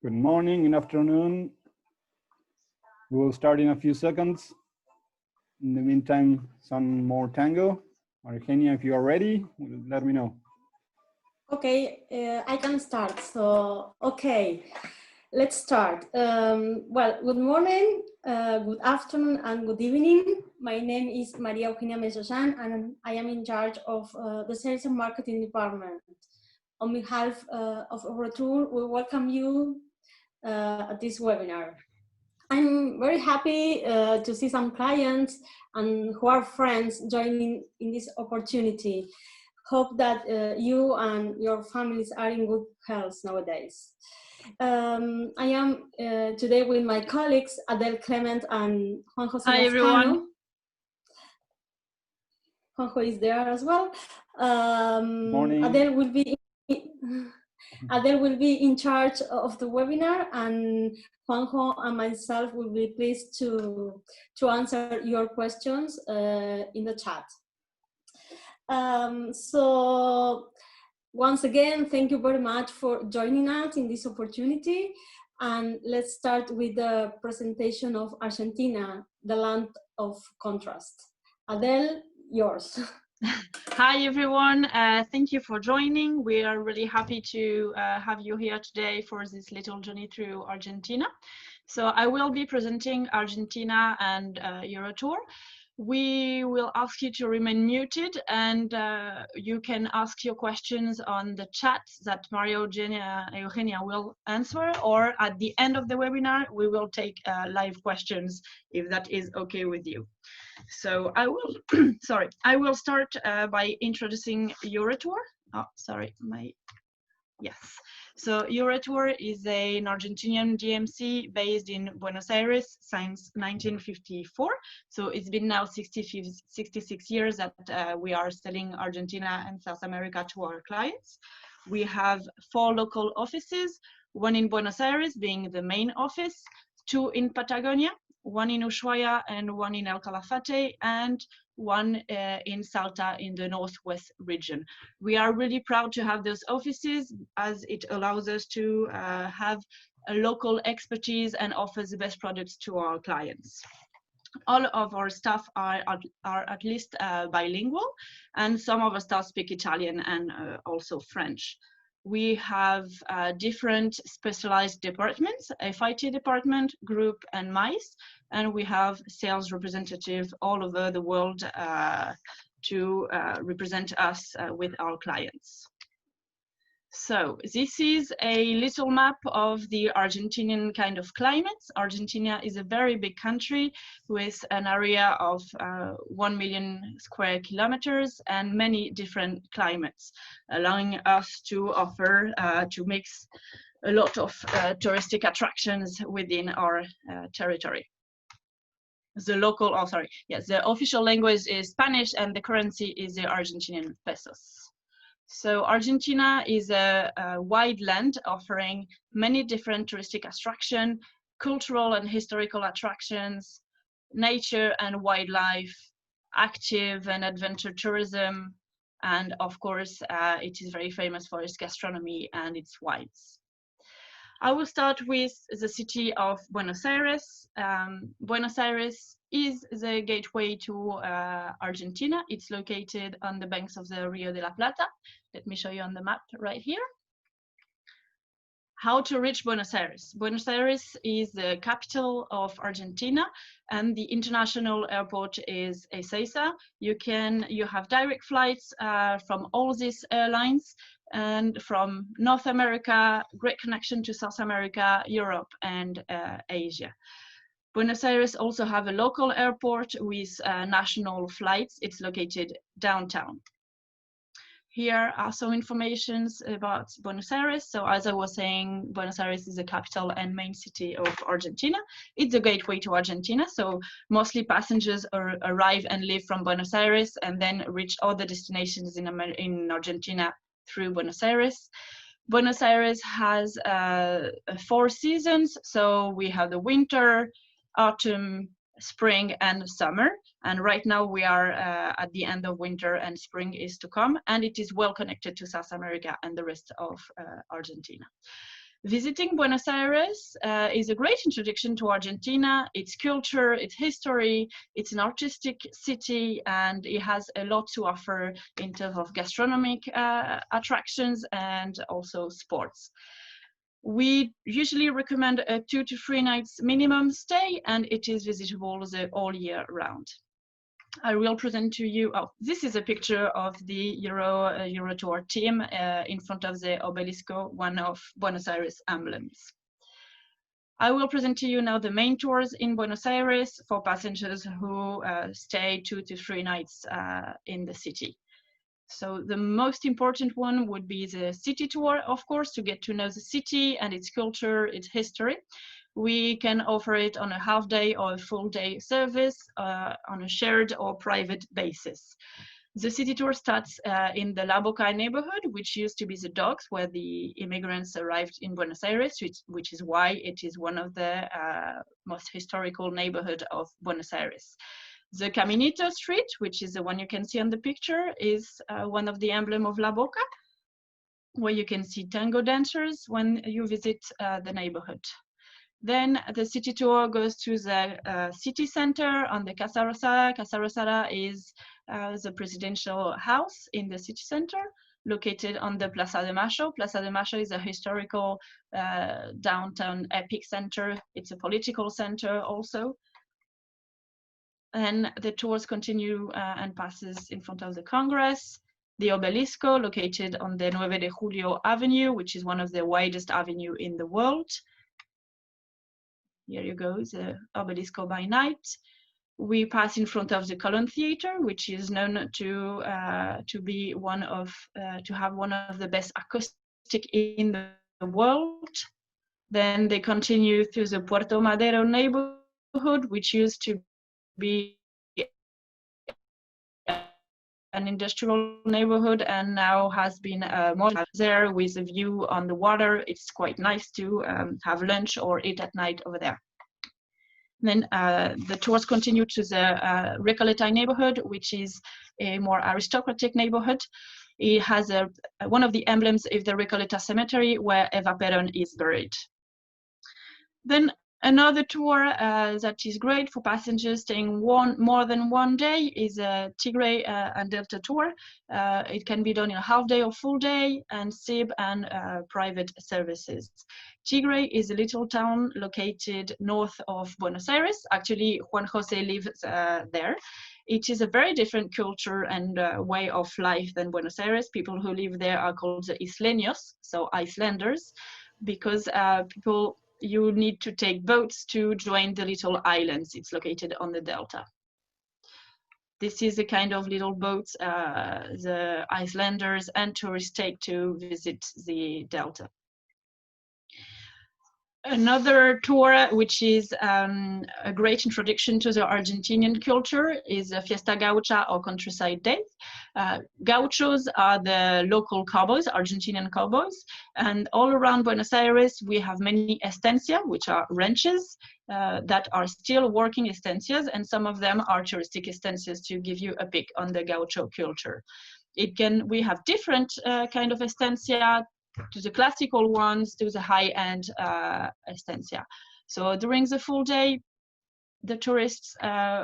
Good morning, good afternoon. We will start in a few seconds. In the meantime, some more tango. Argenia, if you are ready, let me know. Okay, I can start. So, okay, let's start. Well, good morning, good afternoon, and good evening. My name is Maria Eugenia Mesosan, and I am in charge of the Sales and Marketing Department. On behalf of Overtour, we welcome you at this webinar. I'm very happy to see some clients and who are friends joining in this opportunity. Hope that you and your families are in good health nowadays. I am today with my colleagues Adele Clement and Juan Jose Hi, Lascano. everyone. Juanjo is there as well. Morning. Adele will be in charge of the webinar, and Juanjo and myself will be pleased to answer your questions in the chat. So once again, thank you very much for joining us in this opportunity. And let's start with the presentation of Argentina, the land of contrast. Adele, yours. Hi, everyone. Thank you for joining. We are really happy to have you here today for this little journey through Argentina. So I will be presenting Argentina and Eurotour. We will ask you to remain muted, and you can ask your questions on the chat that Maria Eugenia will answer, or at the end of the webinar, we will take live questions if that is okay with you. So I will, I will start by introducing Eurotour. Oh, sorry, yes. So Eurotour is an Argentinian DMC based in Buenos Aires since 1954. So it's been now 66 years that we are selling Argentina and South America to our clients. We have 4 local offices, one in Buenos Aires being the main office, 2 in Patagonia, 1 in Ushuaia and 1 in El Calafate, and 1 in Salta in the northwest region. We are really proud to have those offices as it allows us to have a local expertise and offers the best products to our clients. All of our staff are at least bilingual, and some of our staff speak Italian and also French. We have different specialized departments, FIT department, group, and MICE, and we have sales representatives all over the world to represent us with our clients. So this is a little map of the Argentinian kind of climates. Argentina is a very big country with an area of 1 million square kilometers and many different climates, allowing us to offer, to mix a lot of touristic attractions within our territory. The official language is Spanish and the currency is the Argentinian pesos. So Argentina is a wide land offering many different touristic attractions, cultural and historical attractions, nature and wildlife, active and adventure tourism, and of course, it is very famous for its gastronomy and its wines. I will start with the city of Buenos Aires. Buenos Aires is the gateway to Argentina. It's located on the banks of the Rio de la Plata. Let me show you on the map right here. How to reach Buenos Aires. Buenos Aires is the capital of Argentina, and the international airport is Ezeiza. You have direct flights from all these airlines, and from North America, great connection to South America, Europe, and Asia. Buenos Aires also have a local airport with national flights. It's located downtown. Here are some information about Buenos Aires. So as I was saying, Buenos Aires is the capital and main city of Argentina. It's a gateway to Argentina. So mostly passengers arrive and leave from Buenos Aires and then reach other destinations in Argentina through Buenos Aires. Buenos Aires has 4 seasons. So we have the winter, autumn, spring, and summer. And right now we are at the end of winter and spring is to come, and it is well connected to South America and the rest of Argentina. Visiting Buenos Aires is a great introduction to Argentina, its culture, its history. It's an artistic city, and it has a lot to offer in terms of gastronomic attractions and also sports. We usually recommend a 2 to 3 nights minimum stay, and it is visitable all year round. I will present to you, this is a picture of the Eurotour team in front of the Obelisco, one of Buenos Aires emblems. I will present to you now the main tours in Buenos Aires for passengers who stay 2 to 3 nights in the city. So the most important one would be the city tour, of course, to get to know the city and its culture, its history. We can offer it on a half day or a full day service on a shared or private basis. The city tour starts in the La Boca neighborhood, which used to be the docks where the immigrants arrived in Buenos Aires, which is why it is one of the most historical neighborhoods of Buenos Aires. The Caminito Street, which is the one you can see on the picture, is one of the emblem of La Boca, where you can see tango dancers when you visit the neighborhood. Then the city tour goes to the city center on the Casa Rosada. Casa Rosada is the presidential house in the city center, located on the Plaza de Mayo. Plaza de Mayo is a historical downtown epic center. It's a political center also. And the tours continue and passes in front of the Congress, the Obelisco, located on the 9 de Julio Avenue, which is one of the widest avenues in the world. Here you go, the Obelisco by night. We pass in front of the Colón Theater, which is known to be to have one of the best acoustic in the world. Then they continue through the Puerto Madero neighborhood, which used to be an industrial neighborhood and now has been more there with a view on the water. It's quite nice to have lunch or eat at night over there. Then the tours continue to the Recoleta neighborhood, which is a more aristocratic neighborhood. It has one of the emblems of the Recoleta Cemetery, where Eva Perón is buried. Then another tour that is great for passengers staying more than one day is a Tigre and Delta tour. It can be done in a half day or full day, and SIB and private services. Tigre is a little town located north of Buenos Aires. Actually, Juan José lives there. It is a very different culture and way of life than Buenos Aires. People who live there are called the Isleños, so Icelanders, because you need to take boats to join the little islands. It's located on the delta. This is the kind of little boats the Icelanders and tourists take to visit the delta. Another tour, which is a great introduction to the Argentinian culture, is a Fiesta Gaucha or Countryside Days. Gauchos are the local cowboys, Argentinian cowboys, and all around Buenos Aires we have many estancias, which are ranches that are still working estancias, and some of them are touristic estancias to give you a peek on the Gaucho culture. We have different kind of estancia, to the classical ones, to the high-end estancia. So during the full day, the tourists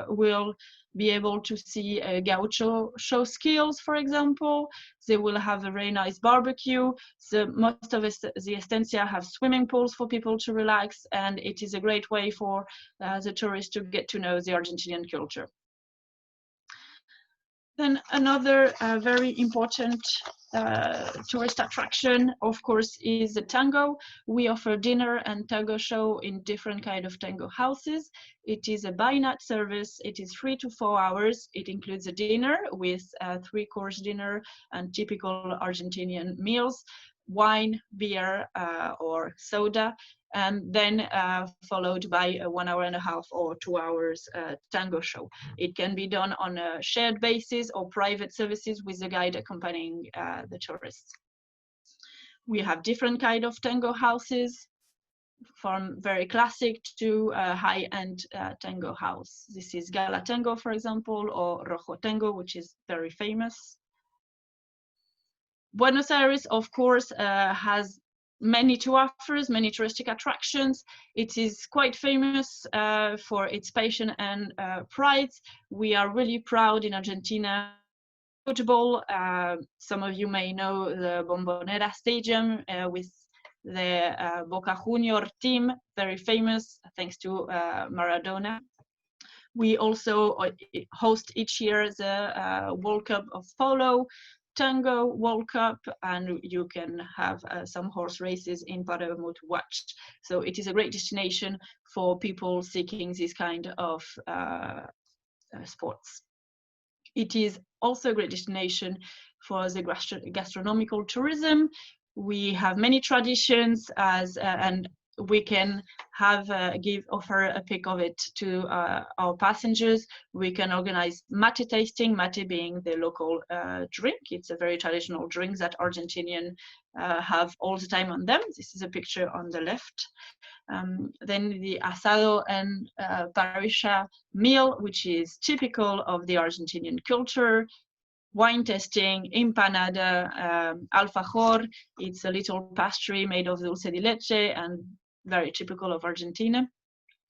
will be able to see gaucho show skills, for example. They will have a very nice barbecue. Most of the estancia have swimming pools for people to relax, and it is a great way for the tourists to get to know the Argentinian culture. Then another very important tourist attraction, of course, is the tango. We offer dinner and tango show in different kind of tango houses. It is a by-night service. It is 3 to 4 hours. It includes a dinner with a 3-course dinner and typical Argentinian meals, wine, beer, or soda, and then followed by a 1 hour and a half or 2 hours tango show. It can be done on a shared basis or private services with a guide accompanying the tourists. We have different kind of tango houses, from very classic to high-end tango house. This is Gala Tango, for example, or Rojo Tango, which is very famous. Buenos Aires, of course, has many to offers, many touristic attractions. It is quite famous for its passion and pride. We are really proud in Argentina. Football, some of you may know the Bombonera Stadium with the Boca Junior team, very famous thanks to Maradona. We also host each year the World Cup of Polo, Tango World Cup, and you can have some horse races in Palermo to watch. So it is a great destination for people seeking this kind of sports. It is also a great destination for the gastronomical tourism. We have many traditions and we can have offer a pick of it to our passengers. We can organize mate tasting, mate being the local drink. It's a very traditional drink that Argentinians have all the time on them. This is a picture on the left. Then the asado and parrilla meal, which is typical of the Argentinian culture. Wine tasting, empanada, alfajor. It's a little pastry made of dulce de leche and very typical of Argentina.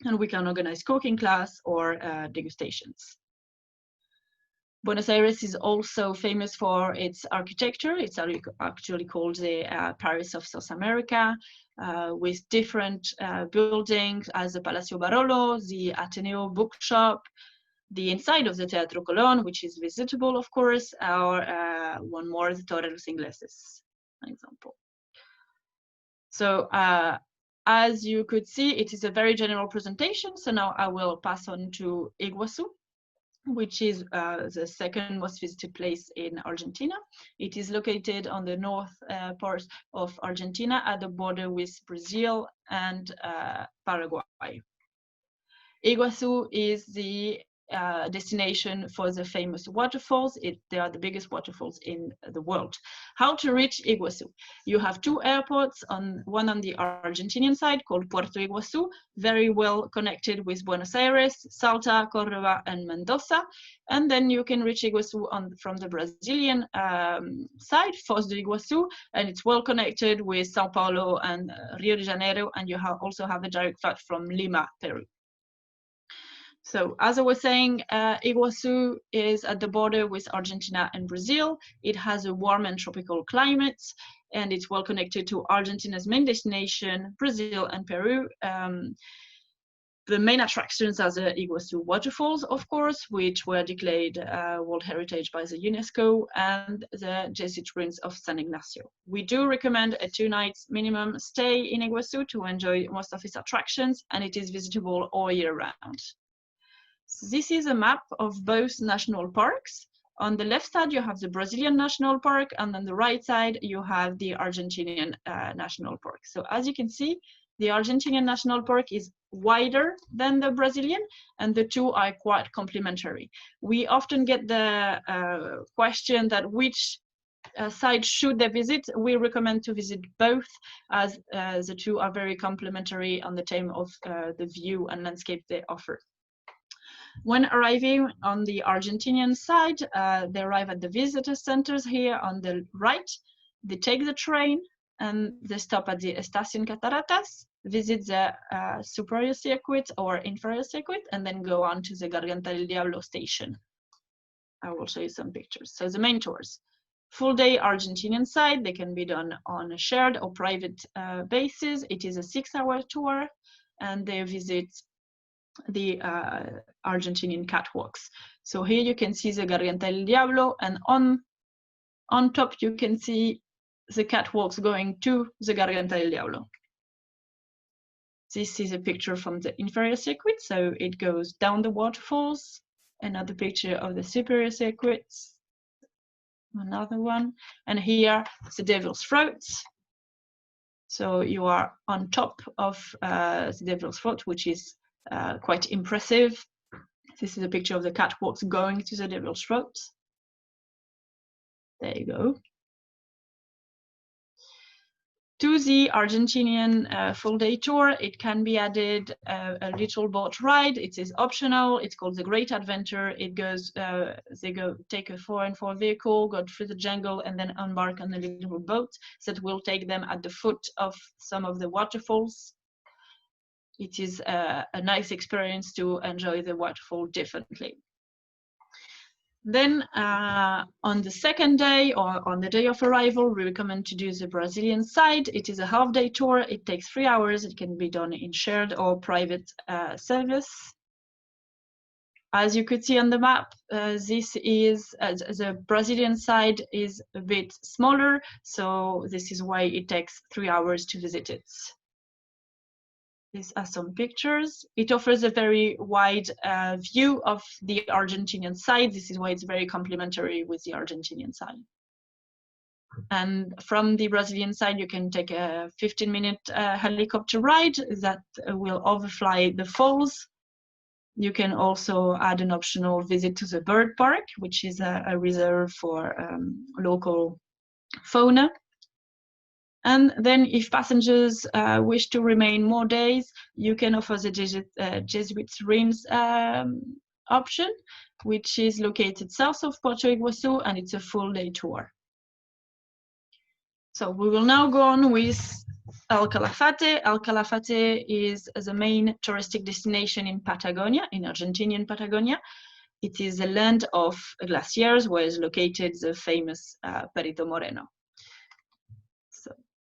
And we can organize cooking class or degustations. Buenos Aires is also famous for its architecture. It's actually called the Paris of South America, with different buildings as the Palacio Barolo, the Ateneo bookshop, the inside of the Teatro Colón, which is visitable, of course, or one more, the Torre Los Ingleses, for example. So as you could see, it is a very general presentation. So now I will pass on to Iguazu, which is the second most visited place in Argentina. It is located on the north part of Argentina at the border with Brazil and Paraguay. Iguazu is the destination for the famous waterfalls. They are the biggest waterfalls in the world. How to reach Iguazu? You have two airports, one on the Argentinian side called Puerto Iguazu, very well connected with Buenos Aires, Salta, Córdoba, and Mendoza. And then you can reach Iguazu from the Brazilian side, Foz do Iguazu, and it's well connected with Sao Paulo and Rio de Janeiro, and you also have a direct flight from Lima, Peru. So as I was saying, Iguazu is at the border with Argentina and Brazil. It has a warm and tropical climate, and it's well connected to Argentina's main destination, Brazil and Peru. The main attractions are the Iguazu waterfalls, of course, which were declared World Heritage by the UNESCO, and the Jesuit ruins of San Ignacio. We do recommend a 2 nights minimum stay in Iguazu to enjoy most of its attractions, and it is visitable all year round. This is a map of both national parks. On the left side, you have the Brazilian National Park, and on the right side, you have the Argentinian National Park. So as you can see, the Argentinian National Park is wider than the Brazilian, and the two are quite complementary. We often get the question that which side should they visit. We recommend to visit both, as the two are very complementary on the term of the view and landscape they offer. When arriving on the Argentinian side, they arrive at the visitor centers here on the right. They take the train and they stop at the Estación Cataratas, visit the superior circuit or inferior circuit, and then go on to the Garganta del Diablo station. I will show you some pictures. So the main tours. Full day Argentinian side, they can be done on a shared or private basis. It is a 6-hour tour, and they visit the Argentinian catwalks. So here you can see the Garganta del Diablo, and on top you can see the catwalks going to the Garganta del Diablo. This is a picture from the inferior circuit, so it goes down the waterfalls. Another picture of the superior circuits, another one, and here the Devil's Throat. So you are on top of the Devil's Throat, which is quite impressive. This is a picture of the catwalks going to the Devil's Throat. There you go. To the Argentinian full day tour, it can be added a little boat ride. It is optional. It's called the Great Adventure. It goes, they go take a 4x4 vehicle, go through the jungle, and then embark on a little boat that will take them at the foot of some of the waterfalls. It is a nice experience to enjoy the waterfall differently. Then on the second day or on the day of arrival, we recommend to do the Brazilian side. It is a half-day tour. It takes 3 hours. It can be done in shared or private service. As you could see on the map, this is the Brazilian side is a bit smaller, so this is why it takes 3 hours to visit it. These are some pictures. It offers a very wide view of the Argentinian side. This is why it's very complementary with the Argentinian side. And from the Brazilian side, you can take a 15-minute helicopter ride that will overfly the falls. You can also add an optional visit to the bird park, which is a reserve for local fauna. And then if passengers wish to remain more days, you can offer the Jesuit Reims option, which is located south of Porto Iguaçu, and it's a full day tour. So we will now go on with El Calafate. El Calafate is the main touristic destination in Patagonia, in Argentinian Patagonia. It is the land of glaciers, where is located the famous Perito Moreno.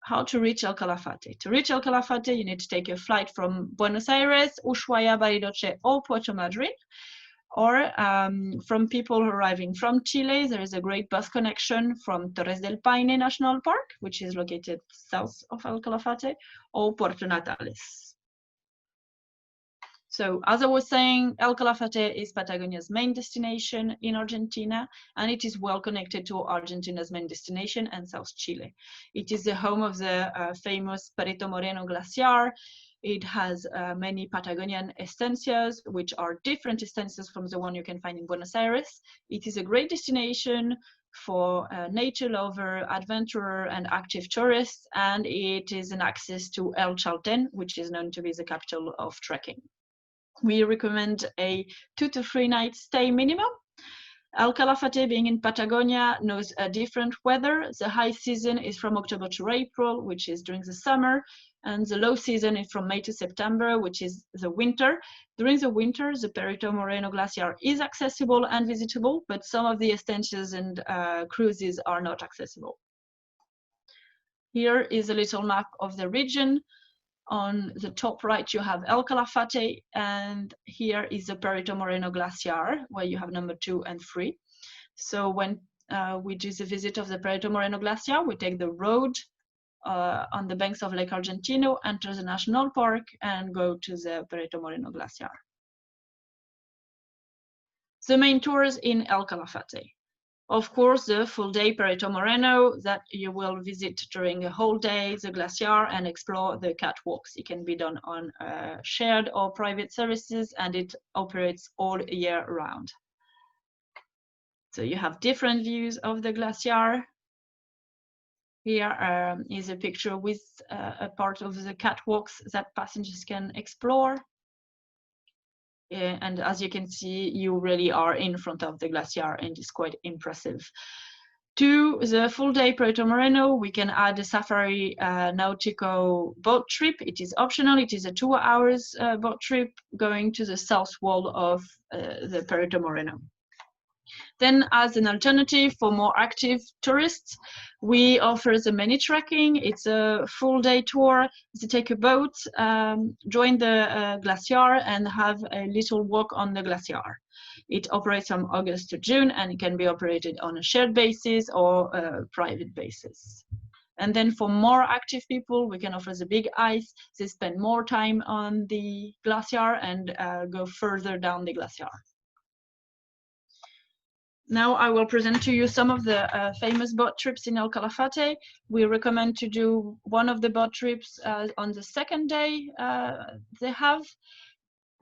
How to reach El Calafate. To reach El Calafate, you need to take a flight from Buenos Aires, Ushuaia, Bariloche, or Puerto Madryn. Or from people arriving from Chile, there is a great bus connection from Torres del Paine National Park, which is located south of El Calafate, or Puerto Natales. So as I was saying, El Calafate is Patagonia's main destination in Argentina, and it is well connected to Argentina's main destination and South Chile. It is the home of the famous Perito Moreno glacier. It has many Patagonian estancias, which are different estancias from the one you can find in Buenos Aires. It is a great destination for nature lover, adventurer, and active tourists, and it is an access to El Chalten, which is known to be the capital of trekking. We recommend a 2 to 3 night stay minimum. El Calafate, being in Patagonia, knows a different weather. The high season is from October to April, which is during the summer, and the low season is from May to September, which is the winter. During the winter, the Perito Moreno glacier is accessible and visitable, but some of the estancias and cruises are not accessible. Here is a little map of the region. On the top right, you have El Calafate, and here is the Perito Moreno glacier, where you have number 2 and 3. So when we do the visit of the Perito Moreno glacier, we take the road on the banks of Lake Argentino, enter the national park, and go to the Perito Moreno glacier. The main tours in El Calafate. Of course, the full day Perito Moreno that you will visit during a whole day, the glacier, and explore the catwalks. It can be done on shared or private services, and it operates all year round. So you have different views of the glacier. Here is a picture with a part of the catwalks that passengers can explore. And as you can see, you really are in front of the glacier, and it's quite impressive. To the full day Perito Moreno, we can add a safari nautico boat trip. It is optional. It is a 2 hours boat trip going to the south wall of the Perito Moreno. Then, as an alternative for more active tourists, we offer the mini trekking. It's a full day tour. You take a boat, join the glacier, and have a little walk on the glacier. It operates from August to June, and it can be operated on a shared basis or a private basis. And then for more active people, we can offer the big ice. They spend more time on the glacier and go further down the glacier. Now I will present to you some of the famous boat trips in El Calafate. We recommend to do one of the boat trips on the second day they have.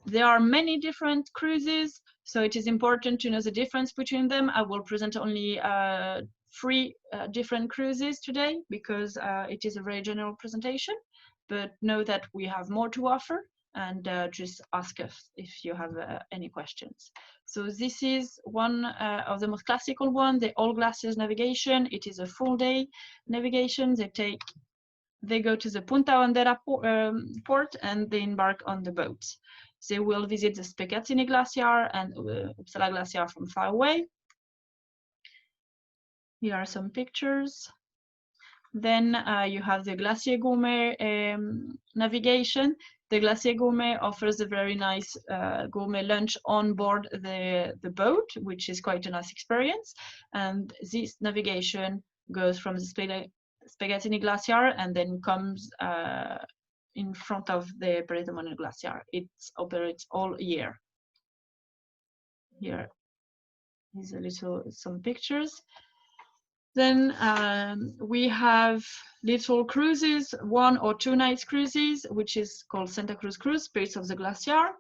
There are many different cruises, so it is important to know the difference between them. I will present only 3 different cruises today because it is a very general presentation, but know that we have more to offer, and just ask us if you have any questions. So this is one of the most classical one, the all glaciers navigation. It is a full day navigation. They go to the Punta Bandera port and they embark on the boat. They will visit the Speghettini Glacier and Uppsala Glacier from far away. Here are some pictures. Then you have the Glacier Gourmet navigation. The Glacier Gourmet offers a very nice gourmet lunch on board the boat, which is quite a nice experience. And this navigation goes from the Speghettini Glacier and then comes in front of the Perito Glacier. It operates all year. Here is some pictures. Then we have little cruises, 1 or 2 nights cruises, which is called Santa Cruz Cruise, Spirits of the Glacier.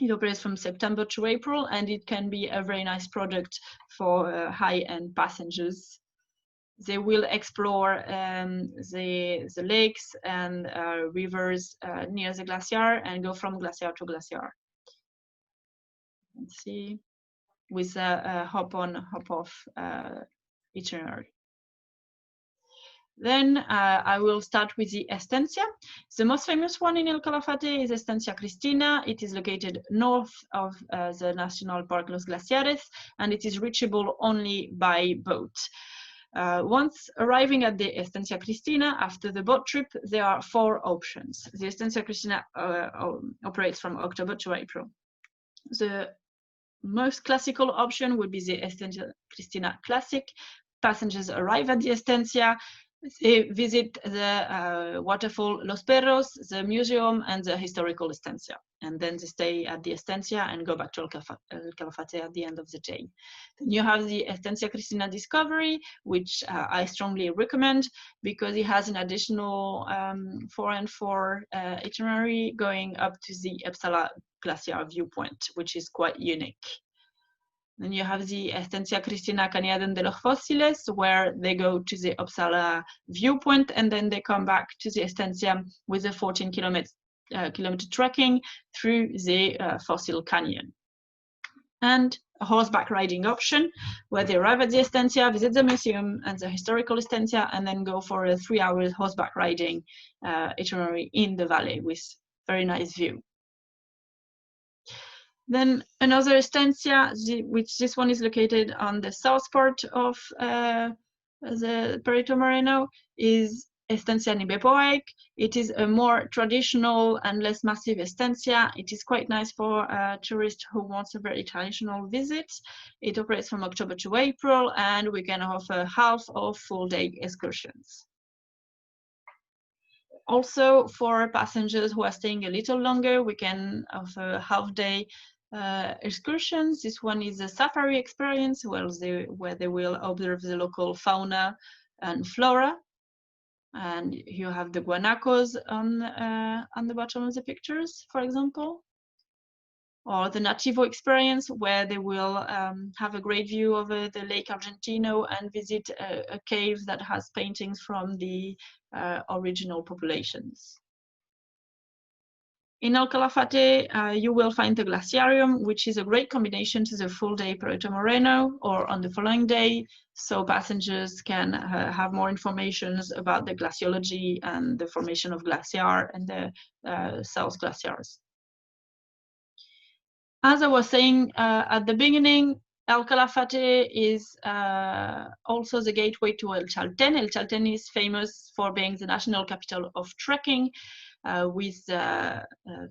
It operates from September to April, and it can be a very nice product for high-end passengers. They will explore the lakes and rivers near the glacier and go from glacier to glacier. Let's see, with a hop-on, hop-off itinerary. Then I will start with the Estancia. The most famous one in El Calafate is Estancia Cristina. It is located north of the National Park Los Glaciares, and it is reachable only by boat. Once arriving at the Estancia Cristina, after the boat trip, there are 4 options. The Estancia Cristina operates from October to April. The most classical option would be the Estancia Cristina Classic. Passengers arrive at the Estancia, they visit the waterfall Los Perros, the museum, and the historical Estancia. And then they stay at the Estancia and go back to El Calafate at the end of the day. Then you have the Estancia Cristina Discovery, which I strongly recommend because it has an additional 4x4 itinerary going up to the Uppsala Glacier viewpoint, which is quite unique. Then you have the Estancia Cristina Cañada de los Fósiles, where they go to the Uppsala viewpoint and then they come back to the Estancia with a 14-kilometer trekking through the Fossil Canyon. And a horseback riding option, where they arrive at the Estancia, visit the museum and the historical Estancia, and then go for a 3-hour horseback riding itinerary in the valley with very nice view. Then another Estancia, which this one is located on the south part of the Perito Moreno, is Estancia Nibepoaik. It is a more traditional and less massive Estancia. It is quite nice for tourists who want a very traditional visit. It operates from October to April, and we can offer half or full day excursions. Also, for passengers who are staying a little longer, we can offer half-day excursions. This one is a safari experience where they will observe the local fauna and flora. And you have the guanacos on the bottom of the pictures, for example. Or the Nativo experience, where they will have a great view over the Lake Argentino and visit a cave that has paintings from the original populations. In El Calafate, you will find the Glaciarium, which is a great combination to the full day Perito Moreno or on the following day, so passengers can have more information about the glaciology and the formation of glacier and the South glaciers. As I was saying at the beginning, El Calafate is also the gateway to El Chalten. El Chalten is famous for being the national capital of trekking, with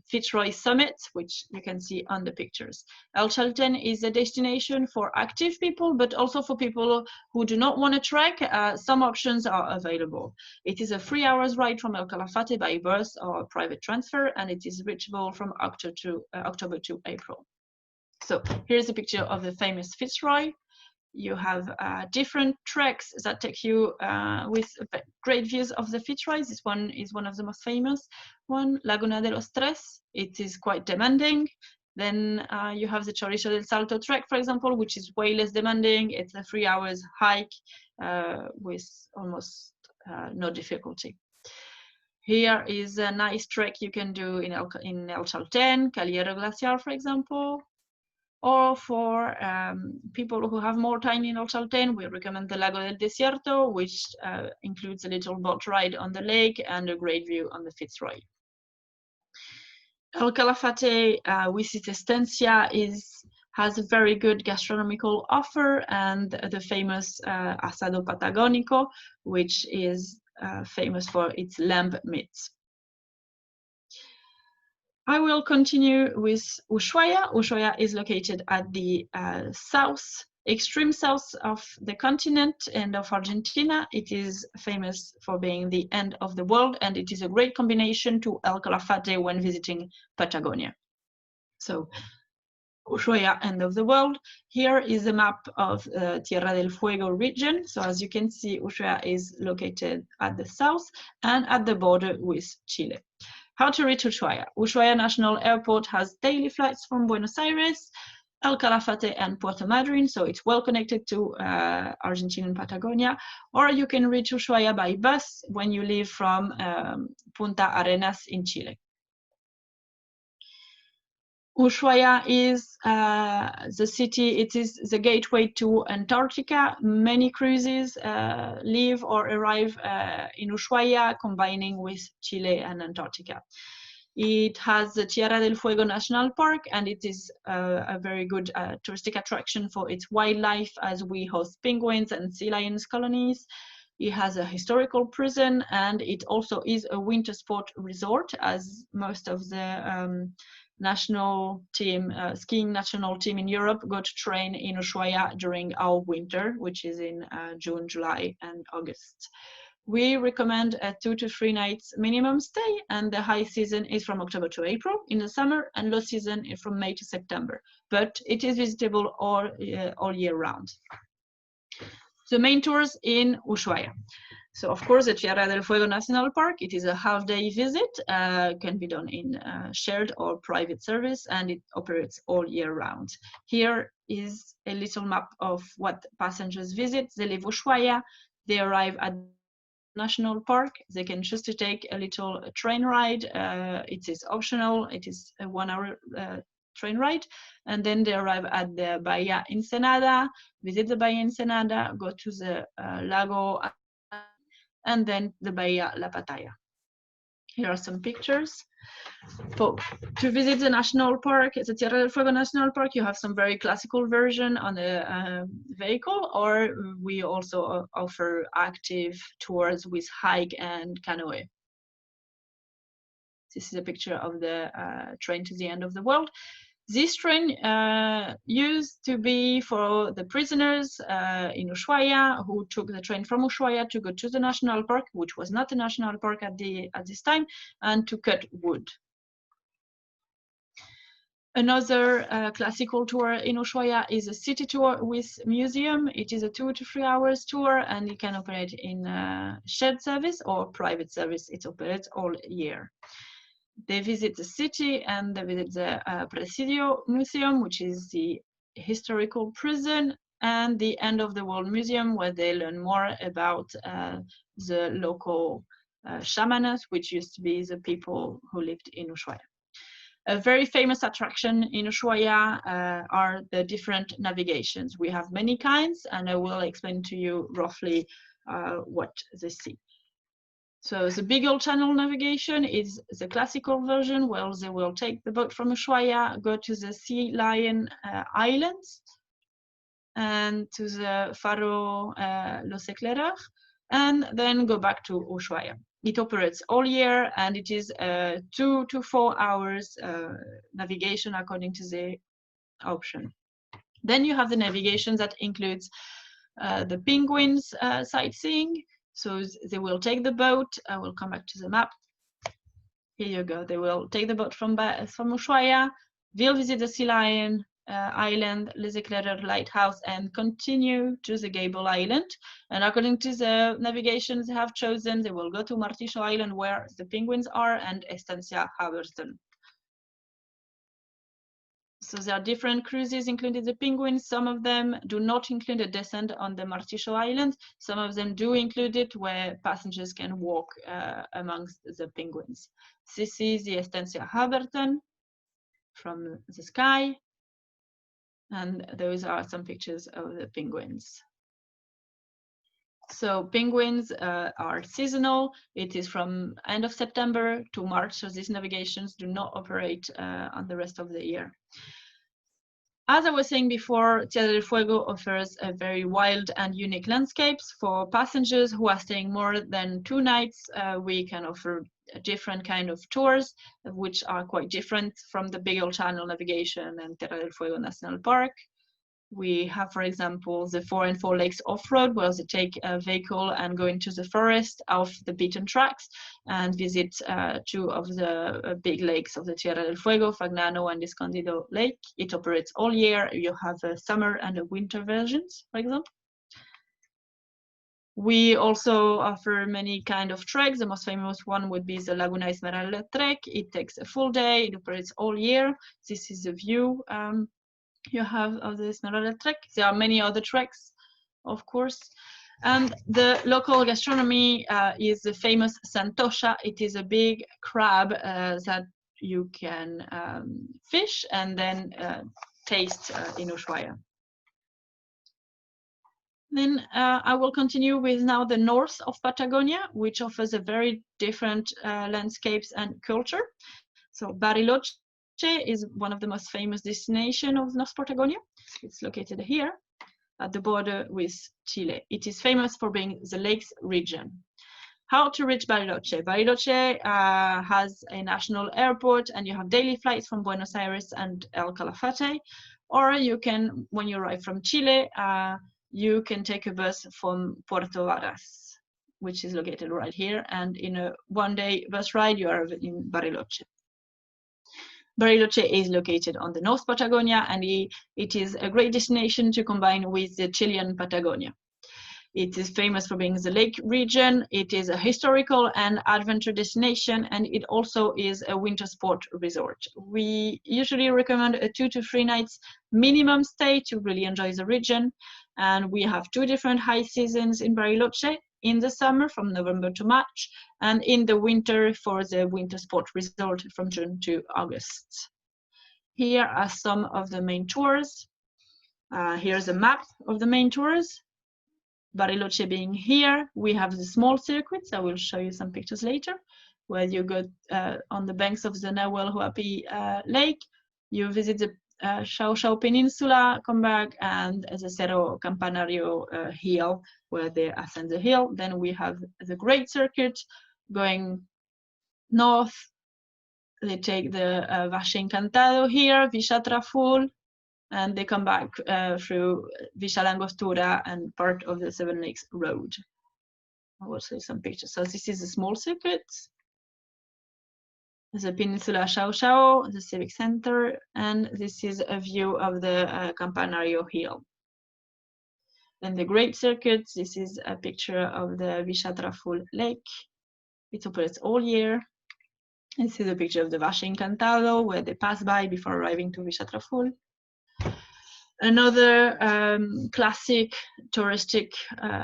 Fitzroy Summit, which you can see on the pictures. El Chalten is a destination for active people, but also for people who do not want to trek. Some options are available. It is a 3-hour ride from El Calafate by bus or private transfer, and it is reachable from October to April. So here's a picture of the famous Fitzroy. You have different treks that take you with great views of the Fitzroy. This one is one of the most famous one, Laguna de los Tres. It is quite demanding. Then you have the Chorizo del Salto trek, for example, which is way less demanding. It's a 3 hours hike with almost no difficulty. Here is a nice trek you can do in El Chaltén, Caliero Glaciar, for example. Or for people who have more time in El Chaltén, we recommend the Lago del Desierto, which includes a little boat ride on the lake and a great view on the Fitzroy. El Calafate with its estancia has a very good gastronomical offer, and the famous asado patagónico, which is famous for its lamb meats. I will continue with Ushuaia. Ushuaia is located at the extreme south of the continent and of Argentina. It is famous for being the end of the world, and it is a great combination to El Calafate when visiting Patagonia. So Ushuaia, end of the world. Here is a map of Tierra del Fuego region. So as you can see, Ushuaia is located at the south and at the border with Chile. How to reach Ushuaia? Ushuaia National Airport has daily flights from Buenos Aires, El Calafate, and Puerto Madryn, so it's well connected to Argentine Patagonia. Or you can reach Ushuaia by bus when you leave from Punta Arenas in Chile. Ushuaia is the city, it is the gateway to Antarctica. Many cruises leave or arrive in Ushuaia, combining with Chile and Antarctica. It has the Tierra del Fuego National Park, and it is a very good touristic attraction for its wildlife, as we host penguins and sea lions colonies. It has a historical prison, and it also is a winter sport resort, as most of the national team, skiing national team in Europe go to train in Ushuaia during our winter, which is in June, July, and August. We recommend a 2 to 3 nights minimum stay, and the high season is from October to April in the summer, and low season is from May to September. But it is visitable all year round. The main tours in Ushuaia. So of course, the Tierra del Fuego National Park, it is a half-day visit, can be done in shared or private service, and it operates all year round. Here is a little map of what passengers visit. They leave Ushuaia, they arrive at National Park, they can choose to take a little train ride. It is optional, it is a 1 hour train ride, and then they arrive at the Bahia Ensenada, visit the Bahia Ensenada, go to the Lago, and then the Bahia La Pataya. Here are some pictures. So, to visit the national park, the Tierra del Fuego National Park, you have some very classical version on a vehicle, or we also offer active tours with hike and canoe. This is a picture of the train to the end of the world. This train used to be for the prisoners in Ushuaia who took the train from Ushuaia to go to the national park, which was not a national park at this time, and to cut wood. Another classical tour in Ushuaia is a city tour with museum. It is a 2 to 3 hours tour, and it can operate in shared service or private service. It operates all year. They visit the city and they visit the Presidio Museum, which is the historical prison, and the End of the World Museum, where they learn more about the local shamans, which used to be the people who lived in Ushuaia. A very famous attraction in Ushuaia are the different navigations. We have many kinds, and I will explain to you roughly what they see. So the Beagle Channel navigation is the classical version, where they will take the boat from Ushuaia, go to the Sea Lion Islands, and to the Faro Los Eclaireurs, and then go back to Ushuaia. It operates all year, and it is 2 to 4 hours navigation according to the option. Then you have the navigation that includes the penguins sightseeing. So they will take the boat. I will come back to the map. Here you go. They will take the boat from Ushuaia. They'll visit the Sea Lion Island, Les Eclaireurs Lighthouse, and continue to the Gable Island. And according to the navigations they have chosen, they will go to Martillo Island, where the penguins are, and Estancia Haberton. So there are different cruises including the Penguins. Some of them do not include a descent on the Marticho Islands. Some of them do include it, where passengers can walk amongst the penguins. This is the Estancia Haberton from the sky. And those are some pictures of the penguins. So penguins are seasonal. It is from end of September to March, so these navigations do not operate on the rest of the year. As I was saying before, Tierra del Fuego offers a very wild and unique landscapes. For passengers who are staying more than 2 nights, we can offer a different kind of tours, which are quite different from the Beagle Channel navigation and Tierra del Fuego National Park. We have, for example, the 4 and 4 Lakes off-road, where they take a vehicle and go into the forest off the beaten tracks and visit 2 of the big lakes of the Tierra del Fuego, Fagnano and Escondido Lake. It operates all year. You have a summer and a winter versions, for example. We also offer many kind of treks. The most famous one would be the Laguna Esmeralda trek. It takes a full day. It operates all year. This is the view you have of the Esmeralda trek. There are many other treks, of course. And the local gastronomy is the famous Santosha. It is a big crab that you can fish and then taste in Ushuaia. Then I will continue with now the north of Patagonia, which offers a very different landscapes and culture. So Bariloche is one of the most famous destinations of North Patagonia. It's located here at the border with Chile. It is famous for being the lakes region. How to reach Bariloche? Bariloche has a national airport, and you have daily flights from Buenos Aires and El Calafate. Or you can, when you arrive from Chile, you can take a bus from Puerto Varas, which is located right here. And in a one-day bus ride, you are in Bariloche. Bariloche is located on the North Patagonia, and it is a great destination to combine with the Chilean Patagonia. It is famous for being the lake region. It is a historical and adventure destination, and it also is a winter sport resort. We usually recommend a 2 to 3 nights minimum stay to really enjoy the region. And we have 2 different high seasons in Bariloche, in the summer from November to March, and in the winter for the winter sport resort from June to August. Here are some of the main tours. Here's a map of the main tours. Bariloche being here, we have the small circuits. I will show you some pictures later, where you go on the banks of the Nahuel Huapi Lake. You visit the Xiao Xiao Peninsula, come back, and the Cerro Campanario hill, where they ascend the hill. Then we have the Great Circuit going north. They take the Valle Encantado here, Villa Traful, and they come back through Villa Langostura and part of the Seven Lakes Road. I will show you some pictures. So this is a small circuit. The Peninsula Xiao Xiao, the Civic Center, and this is a view of the Campanario Hill. Then the Great Circuit, this is a picture of the Villa Traful Lake. It operates all year. This is a picture of the Valle Encantado, where they pass by before arriving to Villa Traful. Another classic touristic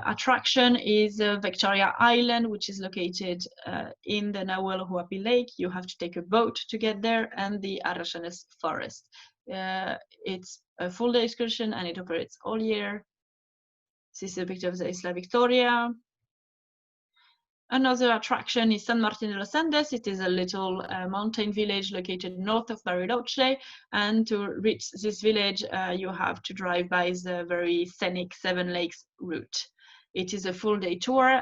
attraction is Victoria Island, which is located in the Nahuel Huapi Lake. You have to take a boat to get there, and the Arrayanes Forest. It's a full day excursion and it operates all year. This is a picture of the Isla Victoria. Another attraction is San Martín de los Andes. It is a little mountain village located north of Bariloche. And to reach this village, you have to drive by the very scenic Seven Lakes route. It is a full day tour,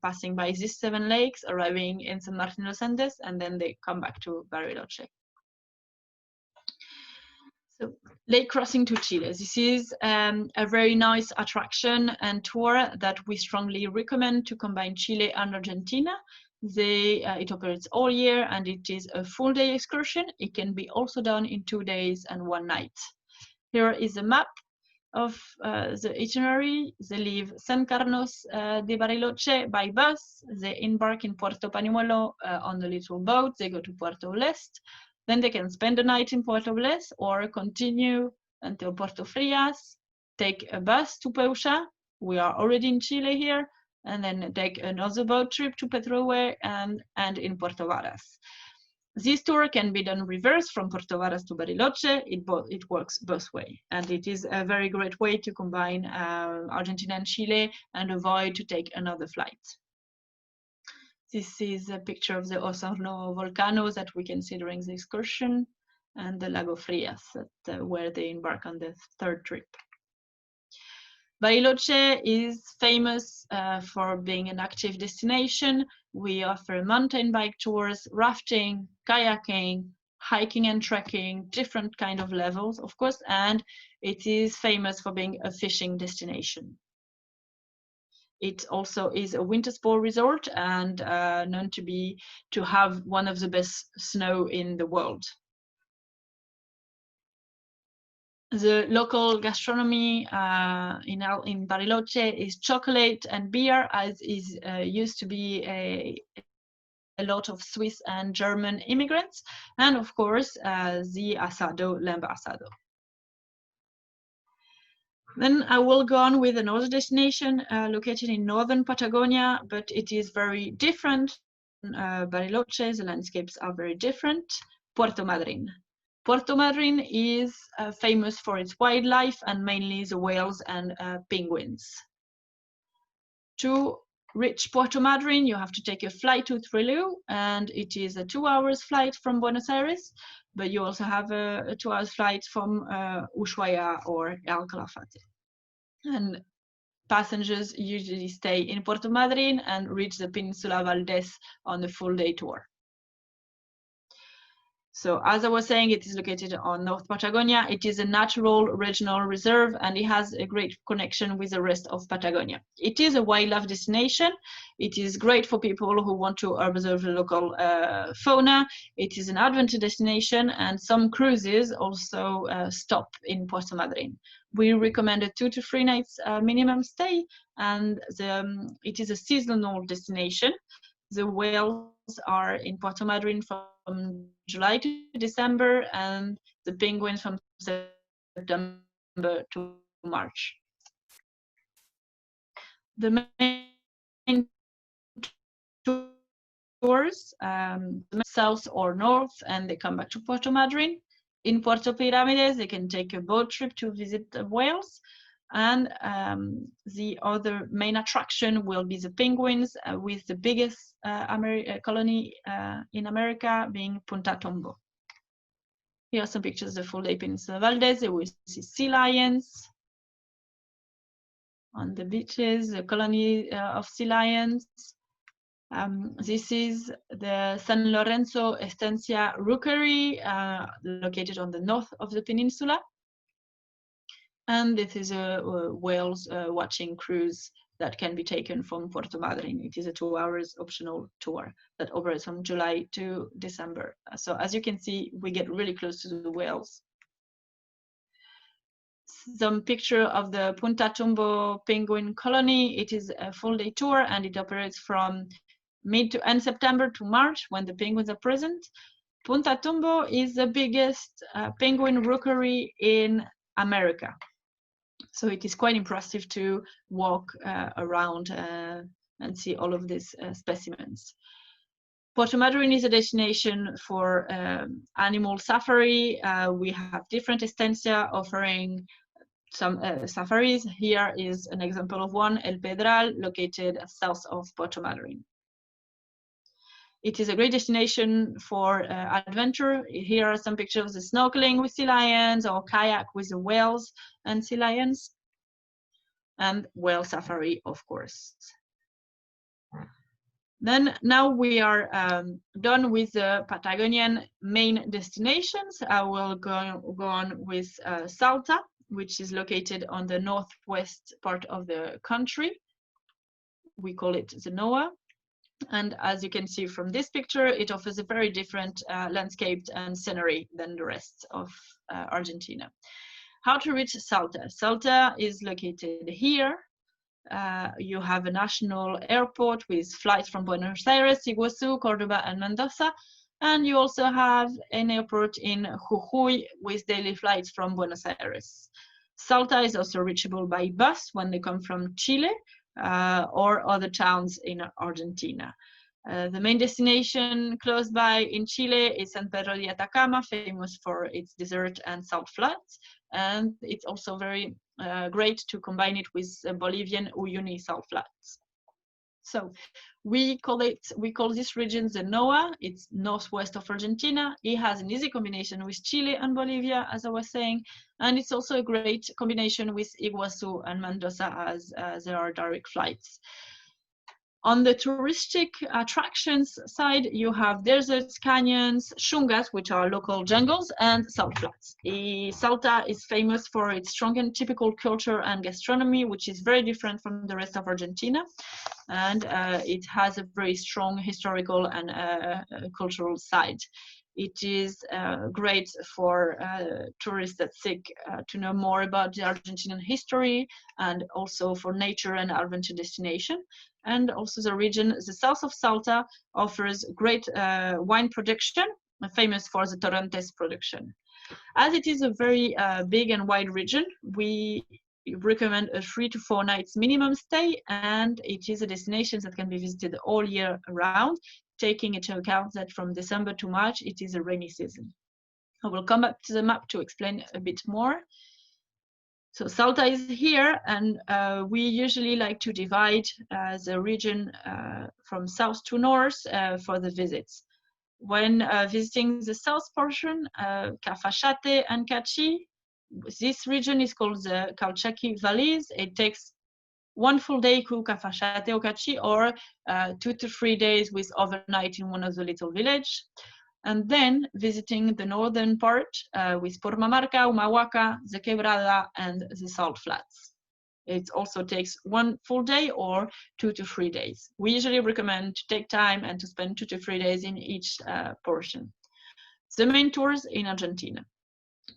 passing by these 7 lakes, arriving in San Martín de los Andes, and then they come back to Bariloche. So, lake crossing to Chile. This is a very nice attraction and tour that we strongly recommend to combine Chile and Argentina. It operates all year and it is a full day excursion. It can be also done in 2 days and 1 night. Here is a map of the itinerary. They leave San Carlos de Bariloche by bus. They embark in Puerto Pañuelo on the little boat. They go to Puerto Leste. Then they can spend the night in Puerto Vélez or continue until Puerto Frias, take a bus to Peusha. We are already in Chile here, and then take another boat trip to Petrohue and in Puerto Varas. This tour can be done reverse from Puerto Varas to Bariloche. It works both ways, and it is a very great way to combine Argentina and Chile and avoid to take another flight. This is a picture of the Osorno volcano that we can see during the excursion, and the Lago Frias, where they embark on the third trip. Bariloche is famous for being an active destination. We offer mountain bike tours, rafting, kayaking, hiking and trekking, different kind of levels, of course, and it is famous for being a fishing destination. It also is a winter sport resort and known to have one of the best snow in the world. The local gastronomy in Bariloche is chocolate and beer, as is used to be a lot of Swiss and German immigrants, and of course the asado, lamb asado. Then I will go on with another destination located in northern Patagonia, but it is very different. Bariloche, the landscapes are very different. Puerto Madryn. Puerto Madryn is famous for its wildlife and mainly the whales and penguins. To reach Puerto Madryn, you have to take a flight to Trelew, and it is a 2-hour flight from Buenos Aires, but you also have a 2-hour flight from Ushuaia or El Calafate. And passengers usually stay in Puerto Madryn and reach the Peninsula Valdez on a full-day tour. So as I was saying, it is located on North Patagonia. It is a natural regional reserve, and it has a great connection with the rest of Patagonia. It is a wildlife destination. It is great for people who want to observe the local fauna. It is an adventure destination, and some cruises also stop in Puerto Madryn. We recommend a 2 to 3 nights minimum stay, and it is a seasonal destination. The whales are in Puerto Madryn from July to December, and the penguins from September to March. The main tours, south or north, and they come back to Puerto Madryn. In Puerto Piramides, they can take a boat trip to visit the whales. And the other main attraction will be the penguins, with the biggest colony in America being Punta Tombo. Here are some pictures of the full-day Peninsula Valdez. We see sea lions on the beaches, the colony of sea lions. This is the San Lorenzo Estancia Rookery, located on the north of the peninsula. And this is a whales watching cruise that can be taken from Puerto Madryn. It is a 2-hour optional tour that operates from July to December. So as you can see, we get really close to the whales. Some picture of the Punta Tombo penguin colony. It is a full-day tour, and it operates from mid to end September to March, when the penguins are present. Punta Tombo is the biggest penguin rookery in America. So it is quite impressive to walk around and see all of these specimens. Puerto Madryn is a destination for animal safari. We have different estancia offering some safaris. Here is an example of one, El Pedral, located south of Puerto Madryn. It is a great destination for adventure. Here are some pictures of the snorkeling with sea lions, or kayak with the whales and sea lions, and whale safari, of course. Then now we are done with the Patagonian main destinations. I will go on with Salta, which is located on the northwest part of the country. We call it the NOA. And as you can see from this picture, it offers a very different landscape and scenery than the rest of Argentina. How to reach Salta? Salta is located here. You have a national airport with flights from Buenos Aires, Iguazu, Cordoba, and Mendoza. And you also have an airport in Jujuy with daily flights from Buenos Aires. Salta is also reachable by bus when they come from Chile or other towns in Argentina. The main destination close by in Chile is San Pedro de Atacama, famous for its desert and salt flats. And it's also very great to combine it with Bolivian Uyuni salt flats. So we call this region the NOA. It's northwest of Argentina. It has an easy combination with Chile and Bolivia, as I was saying, and it's also a great combination with Iguazu and Mendoza, as there are direct flights. On the touristic attractions side, you have deserts, canyons, chungas, which are local jungles, and salt flats. Salta is famous for its strong and typical culture and gastronomy, which is very different from the rest of Argentina. And it has a very strong historical and cultural side. It is great for tourists that seek to know more about the Argentinian history, and also for nature and adventure destination. And also the region, the south of Salta, offers great wine production, famous for the Torrontés production. As it is a very big and wide region, we recommend a 3 to 4 nights minimum stay, and it is a destination that can be visited all year round, taking into account that from December to March it is a rainy season. I will come back to the map to explain a bit more. So Salta is here, and we usually like to divide the region from south to north for the visits. When visiting the south portion, Cafayate and Cachi, this region is called the Calchaquí Valleys. It takes 1 full day to Cafayate or Cachi, or 2 to 3 days with overnight in one of the little village. And then visiting the northern part with Purmamarca, Humahuaca, the Quebrada, and the Salt Flats. It also takes 1 full day or 2 to 3 days. We usually recommend to take time and to spend 2 to 3 days in each portion. The main tours in Argentina.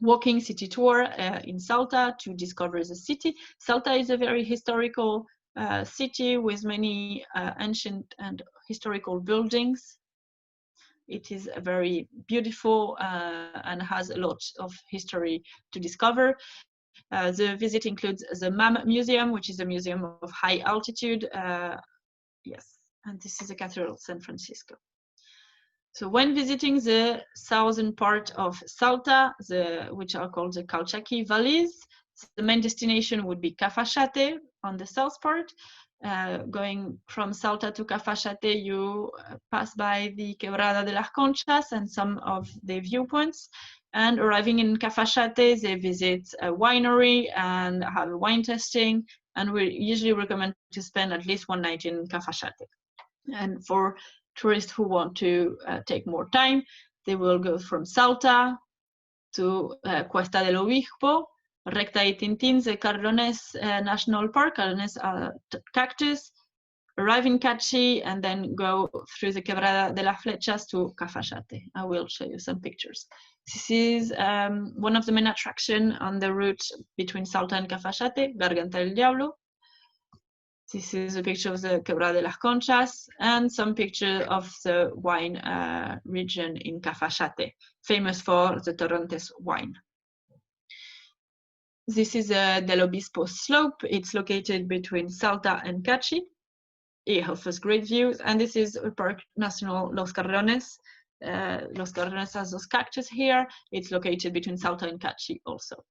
Walking city tour in Salta to discover the city. Salta is a very historical city with many ancient and historical buildings. It is very beautiful and has a lot of history to discover. The visit includes the MAM Museum, which is a museum of high altitude. Yes, and this is the Cathedral of San Francisco. So when visiting the southern part of Salta, which are called the Calchaquí Valleys, the main destination would be Cafayate on the south part. Going from Salta to Cafayate, you pass by the Quebrada de las Conchas and some of the viewpoints. And arriving in Cafayate, they visit a winery and have a wine tasting. And we usually recommend to spend at least 1 night in Cafayate. And for tourists who want to take more time, they will go from Salta to Cuesta del Obispo, Recta y Tintín, the Carlones National Park, Carlones cactus, arrive in Cachi, and then go through the Quebrada de las Flechas to Cafayate. I will show you some pictures. This is one of the main attractions on the route between Salta and Cafayate, Garganta del Diablo. This is a picture of the Quebrada de las Conchas and some picture of the wine region in Cafayate, famous for the Torrontés wine. This is Del Obispo slope. It's located between Salta and Cachi. It offers great views, and this is a Park National Los Carrones. Los Carrones has those cactus here. It's located between Salta and Cachi also.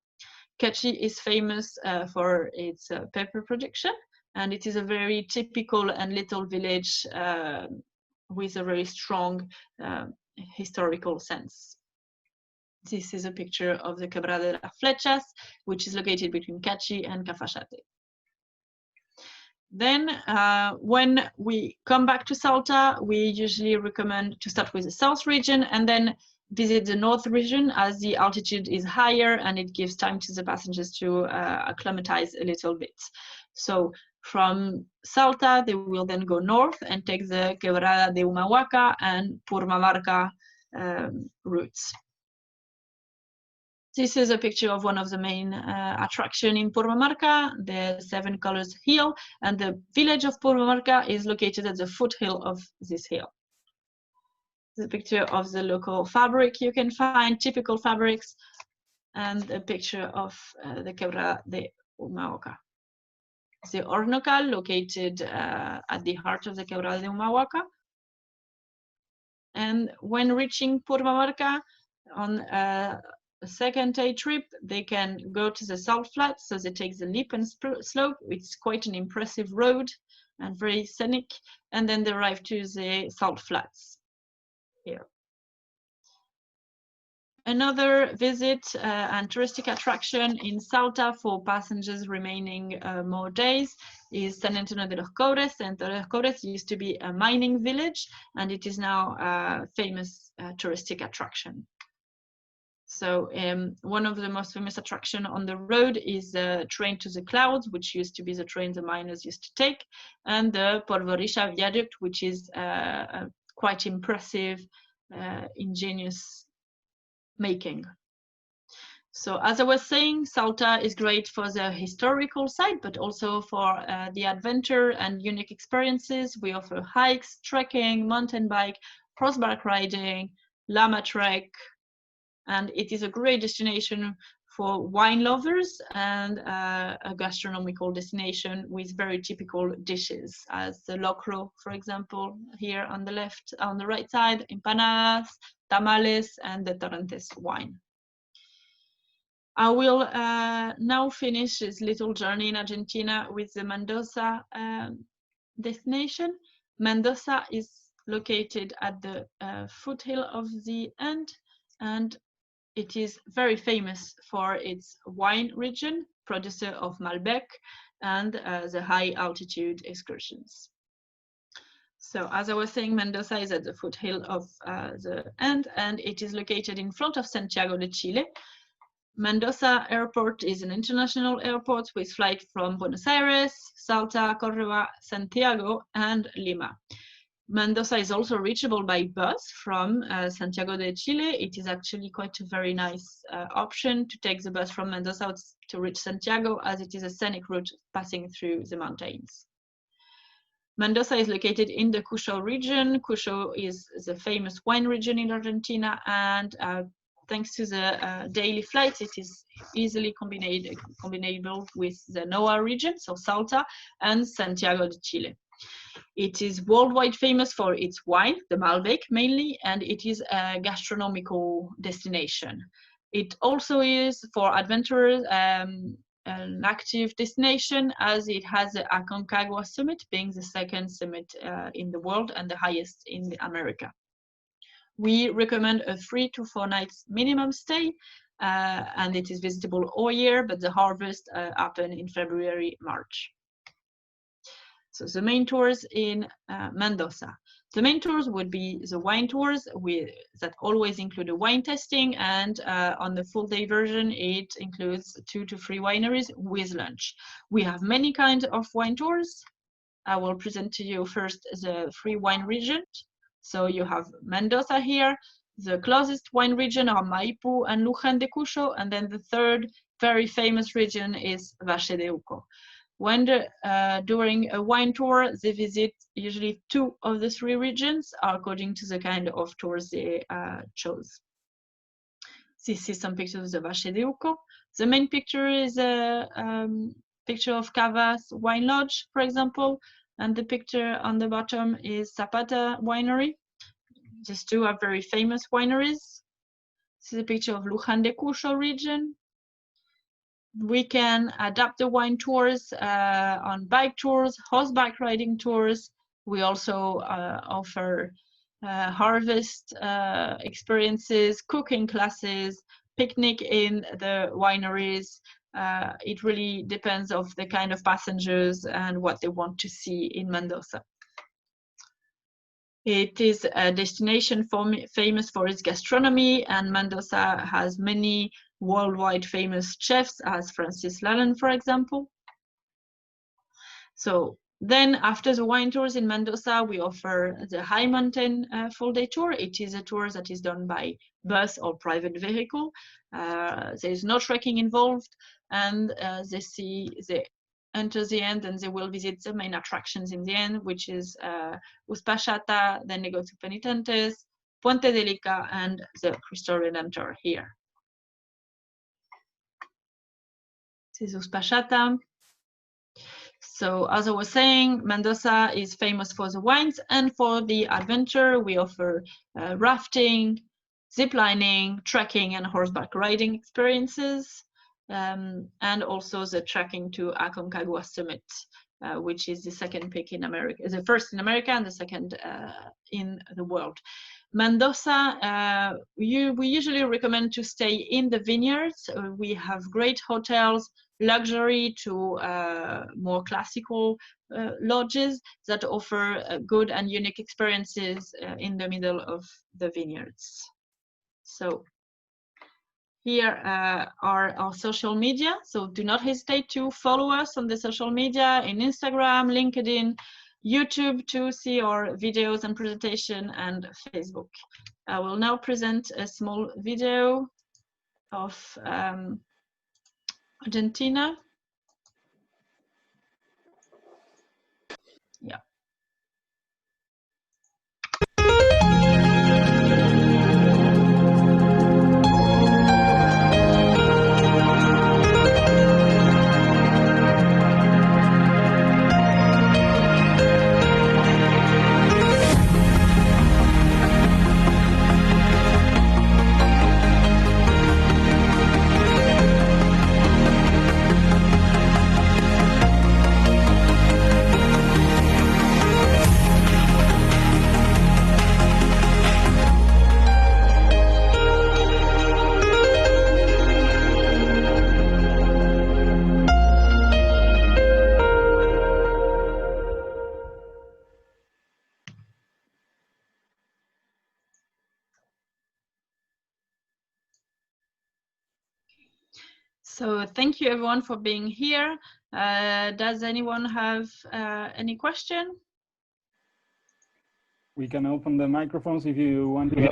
Cachi is famous for its pepper production, and it is a very typical and little village with a very strong historical sense. This is a picture of the Quebrada de las Flechas, which is located between Cachi and Cafayate. Then when we come back to Salta, we usually recommend to start with the south region and then visit the north region, as the altitude is higher and it gives time to the passengers to acclimatize a little bit. So from Salta, they will then go north and take the Quebrada de Humahuaca and Purmamarca routes. This is a picture of one of the main attractions in Purmamarca, the 7 Colors Hill, and the village of Purmamarca is located at the foothill of this hill. The picture of the local fabric you can find, typical fabrics, and a picture of the Quebrada de Humahuaca. The Hornocal, located at the heart of the Quebrada de Humahuaca. And when reaching Purmamarca on a second day trip, they can go to the salt flats, so they take the lip and slope. It's quite an impressive road and very scenic, and then they arrive to the salt flats here. Another visit and touristic attraction in Salta for passengers remaining more days is San Antonio de los Cobres. San Antonio de los Cobres used to be a mining village, and it is now a famous touristic attraction. So one of the most famous attractions on the road is the train to the clouds, which used to be the train the miners used to take, and the Polvorisha viaduct, which is a quite impressive, ingenious making. So as I was saying, Salta is great for the historical side, but also for the adventure and unique experiences. We offer hikes, trekking, mountain bike, horseback riding, llama trek, and it is a great destination for wine lovers and a gastronomical destination with very typical dishes, as the locro, for example, here on the left, on the right side, empanadas, tamales, and the Torrentes wine. I will now finish this little journey in Argentina with the Mendoza destination. Mendoza is located at the foothill of the Andes, and it is very famous for its wine region, producer of Malbec, and the high altitude excursions. So as I was saying, Mendoza is at the foothill of the Andes, and it is located in front of Santiago de Chile. Mendoza Airport is an international airport with flights from Buenos Aires, Salta, Córdoba, Santiago, and Lima. Mendoza is also reachable by bus from Santiago de Chile. It is actually quite a very nice option to take the bus from Mendoza to reach Santiago, as it is a scenic route passing through the mountains. Mendoza is located in the Cuyo region. Cuyo is the famous wine region in Argentina, and thanks to the daily flights, it is easily combinable with the NOA region, so Salta and Santiago de Chile. It is worldwide famous for its wine, the Malbec mainly, and it is a gastronomical destination. It also is for adventurers an active destination, as it has the Aconcagua summit, being the second summit in the world and the highest in America. We recommend a 3 to 4 nights minimum stay, and it is visitable all year, but the harvest happens in February, March. So the main tours in Mendoza. The main tours would be the wine tours that always include a wine tasting, and on the full day version, it includes 2 to 3 wineries with lunch. We have many kinds of wine tours. I will present to you first the 3 wine regions. So you have Mendoza here. The closest wine region are Maipú and Luján de Cuyo, and then the third very famous region is Valle de Uco. When during a wine tour, they visit usually 2 of the 3 regions according to the kind of tours they chose. This is some pictures of Valle de Uco. The main picture is a picture of Cavas Wine Lodge, for example, and the picture on the bottom is Zapata Winery. These 2 are very famous wineries. This is a picture of Luján de Cuyo region. We can adapt the wine tours on bike tours, horseback riding tours. We also offer harvest experiences, cooking classes, picnic in the wineries. It really depends on the kind of passengers and what they want to see in Mendoza. It is a destination famous for its gastronomy, and Mendoza has many worldwide famous chefs, as Francis Lallen, for example. So then after the wine tours in Mendoza, we offer the high mountain full day tour. It is a tour that is done by bus or private vehicle. There is no trekking involved, and they enter the end and they will visit the main attractions in the end, which is Uspallata, then they go to Penitentes, Puente del Ica and the Cristo Redentor here. This is Uspallata. So as I was saying, Mendoza is famous for the wines and for the adventure. We offer rafting, ziplining, trekking, and horseback riding experiences, and also the trekking to Aconcagua summit, which is the second peak in America, the first in America and the second in the world. Mendoza, we usually recommend to stay in the vineyards. We have great hotels, luxury to more classical lodges that offer good and unique experiences in the middle of the vineyards. So here are our social media. So do not hesitate to follow us on the social media in Instagram, LinkedIn, YouTube to see our videos and presentation, and Facebook. I will now present a small video of Argentina. Yeah. So thank you everyone for being here. Does anyone have any question? We can open the microphones if you want to.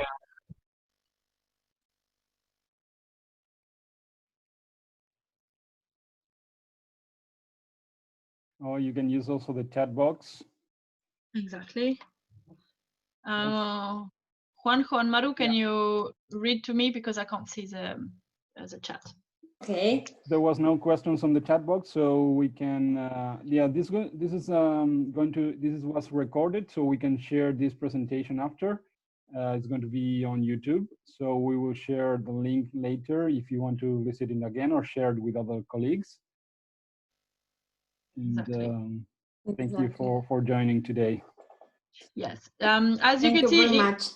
Or you can use also the chat box. Exactly. Juanjo and Maru, can you read to me because I can't see the chat? Okay. There was no questions on the chat box, so we can. Yeah, this was recorded, so we can share this presentation after. It's going to be on YouTube, so we will share the link later if you want to visit it again or share it with other colleagues. And, exactly. Thank you for joining today. Yes, as you can see, very much.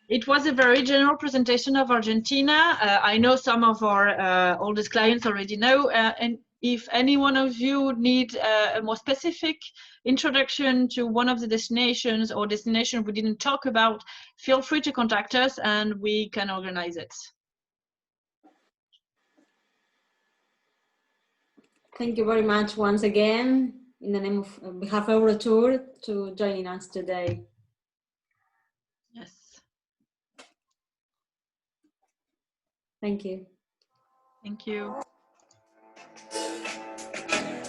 It was a very general presentation of Argentina. I know some of our oldest clients already know, and if any one of you need a more specific introduction to one of the destinations or destination we didn't talk about, feel free to contact us and we can organize it. Thank you very much once again, in the name of on behalf of Eurotour, to joining us today. Yes. Thank you. Thank you.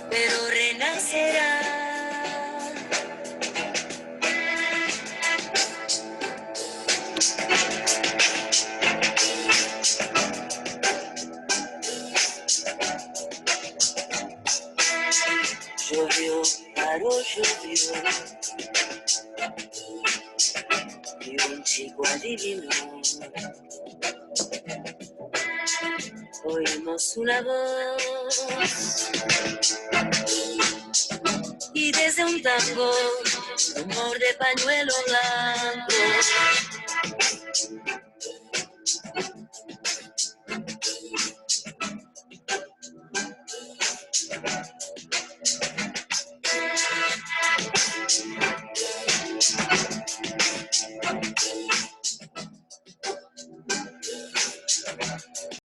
Pero renacerá. Llovió, paró, llovió, y un chico adivinó. Oímos una voz y desde un tango, rumor de pañuelo blanco.